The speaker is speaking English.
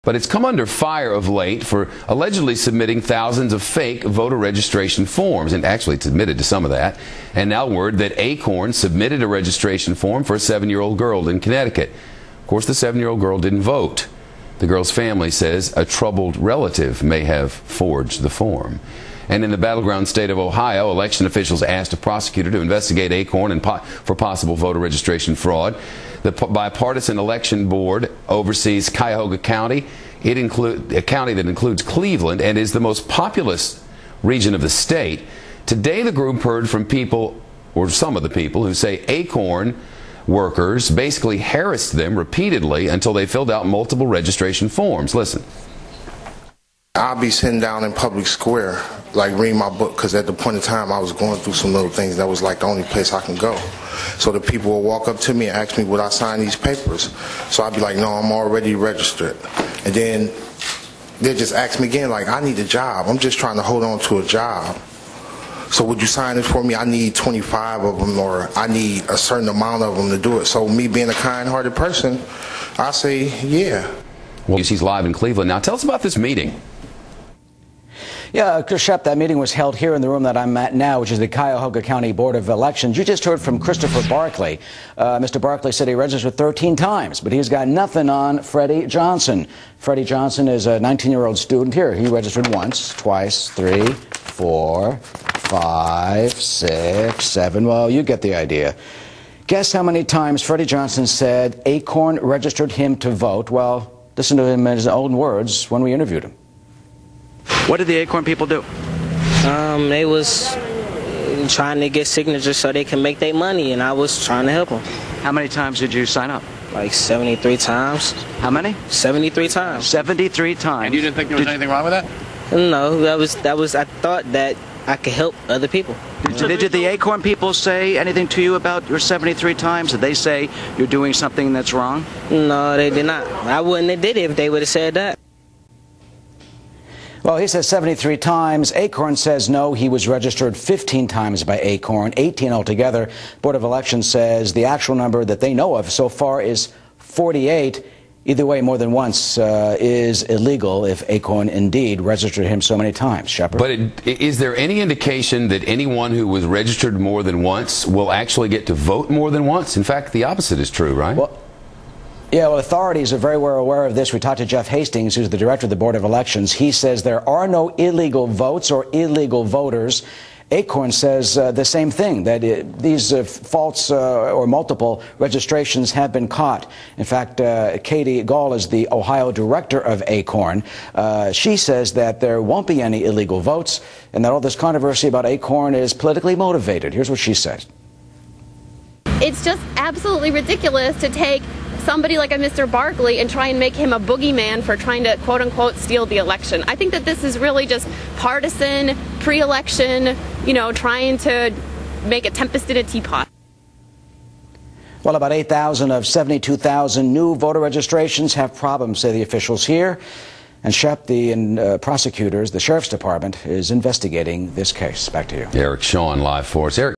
But it's come under fire of late for allegedly submitting thousands of fake voter registration forms, and actually it's admitted to some of that. And now word that Acorn submitted a registration form for a 7-year-old girl in Connecticut. Of course, the 7-year-old girl didn't vote. The girl's family says a troubled relative may have forged the form. And in the battleground state of Ohio, election officials asked a prosecutor to investigate Acorn for possible voter registration fraud. The bipartisan election board oversees Cuyahoga County. A county that includes Cleveland and is the most populous region of the state. Today, the group heard from people, or some of the people, who say Acorn workers basically harassed them repeatedly until they filled out multiple registration forms. Listen. I'll be sitting down in public square, like reading my book, because at the point in time I was going through some little things that was like the only place I can go. So the people will walk up to me and ask me, would I sign these papers? So I'd be like, no, I'm already registered. And then they just ask me again, like, I need a job. I'm just trying to hold on to a job. So would you sign this for me? I need 25 of them, or I need a certain amount of them to do it. So me being a kind-hearted person, I say, yeah. Well, he's live in Cleveland. Now tell us about this meeting. Yeah, Chris Shep, that meeting was held here in the room that I'm at now, which is the Cuyahoga County Board of Elections. You just heard from Christopher Barkley. Mr. Barkley said he registered 13 times, but he's got nothing on Freddie Johnson. Freddie Johnson is a 19-year-old student here. He registered once, twice, 3, 4, 5, 6, 7. Well, you get the idea. Guess how many times Freddie Johnson said Acorn registered him to vote? Well, listen to him in his own words when we interviewed him. What did the Acorn people do? They was trying to get signatures so they can make their money, and I was trying to help them. How many times did you sign up? Like 73 times. How many? 73 times. 73 times. And you didn't think there was anything wrong with that? No, that was. I thought that I could help other people. Did the Acorn people say anything to you about your 73 times? Did they say you're doing something that's wrong? No, they did not. I wouldn't have did it if they would have said that. Well, he says 73 times. Acorn says no, he was registered 15 times by Acorn, 18 altogether. Board of Elections says the actual number that they know of so far is 48. Either way, more than once is illegal if Acorn indeed registered him so many times. Shepard? But is there any indication that anyone who was registered more than once will actually get to vote more than once? In fact, the opposite is true, right? Well, authorities are very well aware of this. We talked to Jeff Hastings, who's the director of the Board of Elections. He says there are no illegal votes or illegal voters. Acorn says the same thing, that these false or multiple registrations have been caught. In fact, Katie Gall is the Ohio director of Acorn. She says that there won't be any illegal votes and that all this controversy about Acorn is politically motivated. Here's what she said. It's just absolutely ridiculous to take somebody like a Mr. Barkley and try and make him a boogeyman for trying to, quote-unquote, steal the election. I think that this is really just partisan, pre-election, trying to make a tempest in a teapot. Well, about 8,000 of 72,000 new voter registrations have problems, say the officials here. And Shep, the prosecutors, the Sheriff's Department, is investigating this case. Back to you. Eric Shawn live for us. Eric.